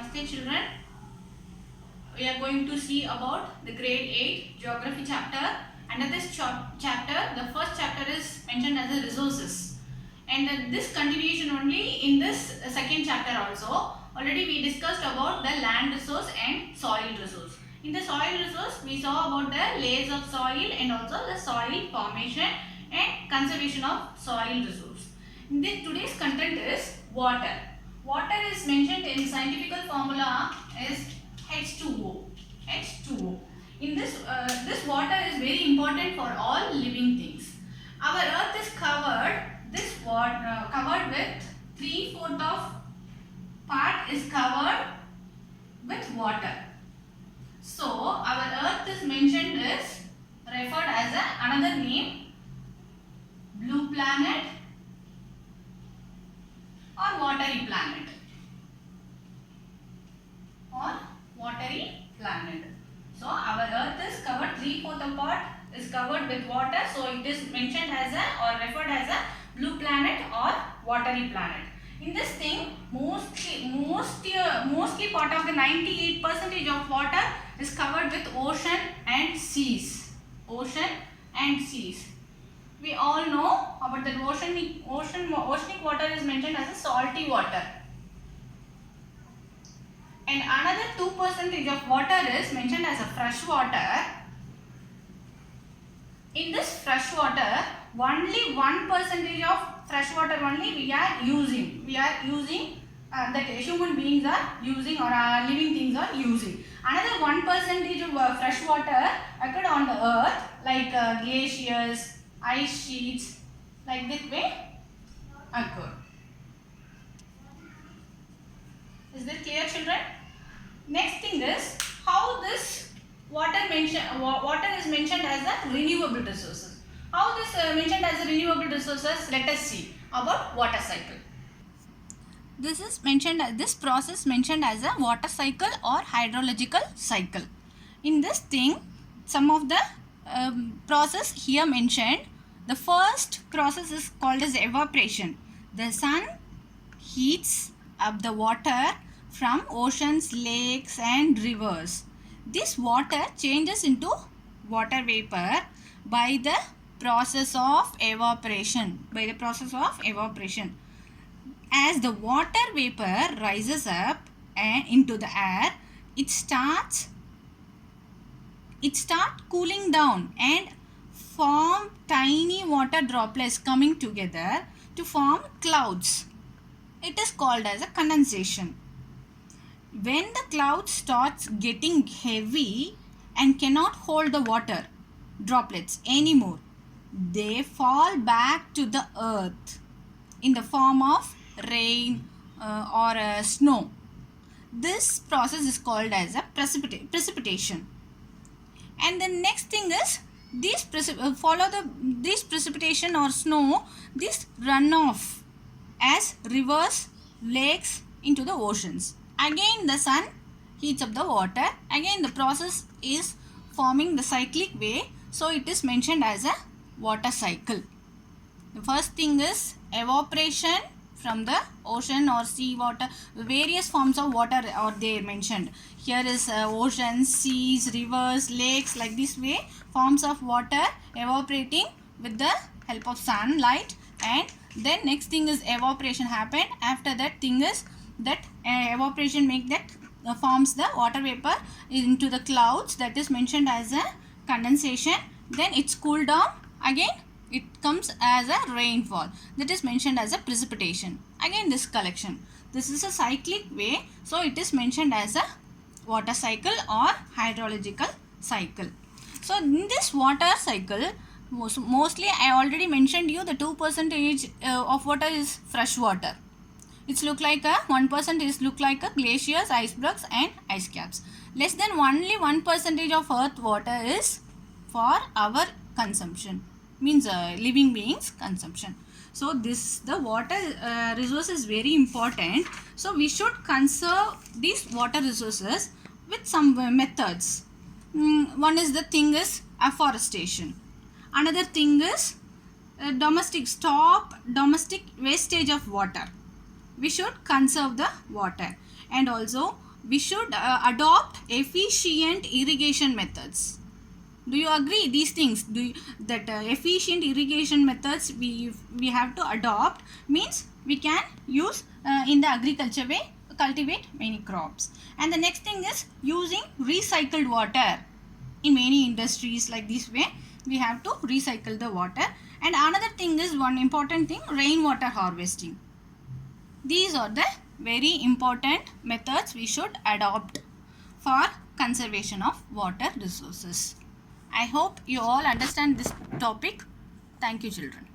Namaste children. We are going to see about the grade 8 geography chapter. Under this chapter, the first chapter is mentioned as the resources. And this continuation only in this second chapter also. Already we discussed about the land resource and soil resource. In the soil resource, we saw about the layers of soil and also the soil formation and conservation of soil resource. Today's content is water. Water is mentioned in scientific formula is H2O. H2O. In this water is very important for all living things. Our earth is covered. This water covered with 3/4 of part is covered with water. So our earth is mentioned is referred as another name, blue planet or watery planet or watery planet. So our earth is covered 3/4 of part is covered with water, so it is mentioned as or referred as a blue planet or watery planet. In this thing, mostly part of the 98% of water is covered with ocean and seas. Ocean and seas. We all know about that oceanic water is mentioned as a salty water. And another 2% of water is mentioned as a fresh water. In this fresh water, only 1% of fresh water only we are using. We are using that human beings are using or living things are using. Another 1% of fresh water occurred on the earth like glaciers, ice sheets, like this way occur. Is that clear, children? Next thing is how this water is mentioned as a renewable resources. How this mentioned as a renewable resources? Let us see about water cycle. This process mentioned as a water cycle or hydrological cycle. In this thing, some of the process here mentioned. The first process is called as evaporation. The sun heats up the water from oceans, lakes and rivers. This water changes into water vapor by the process of evaporation. As the water vapor rises up and into the air, it starts cooling down and form tiny water droplets coming together to form clouds. It is called as a condensation. When the cloud starts getting heavy and cannot hold the water droplets anymore, they fall back to the earth in the form of rain or snow. This process is called as a precipitation. And the next thing is this precipitation or snow, this run off as rivers, lakes into the oceans. Again the sun heats up the water. Again the process is forming the cyclic way. So it is mentioned as a water cycle. The first thing is evaporation from the ocean or sea water. Various forms of water are there mentioned. Here is oceans, seas, rivers, lakes, like this way forms of water evaporating with the help of sunlight. And then next thing is evaporation happened. After that thing is that evaporation make that forms the water vapor into the clouds, that is mentioned as a condensation. Then it's cooled down, again it comes as a rainfall, that is mentioned as a precipitation. Again this collection, this is a cyclic way, so it is mentioned as a water cycle or hydrological cycle. So in this water cycle, mostly I already mentioned you the 2% of water is fresh water. It's look like a 1% is look like a glaciers, icebergs and ice caps. Less than only 1% of earth water is for our consumption, means living beings consumption. So this the water resource is very important. So we should conserve these water resources with some methods. One is the thing is afforestation. Another thing is domestic wastage of water. We should conserve the water. And also we should adopt efficient irrigation methods. Do you agree these things? That efficient irrigation methods we have to adopt means we can use in the agriculture way, cultivate many crops. And the next thing is using recycled water in many industries. Like this way we have to recycle the water. And another thing is, one important thing, rainwater harvesting. These are the very important methods we should adopt for conservation of water resources. I hope you all understand this topic. Thank you, children.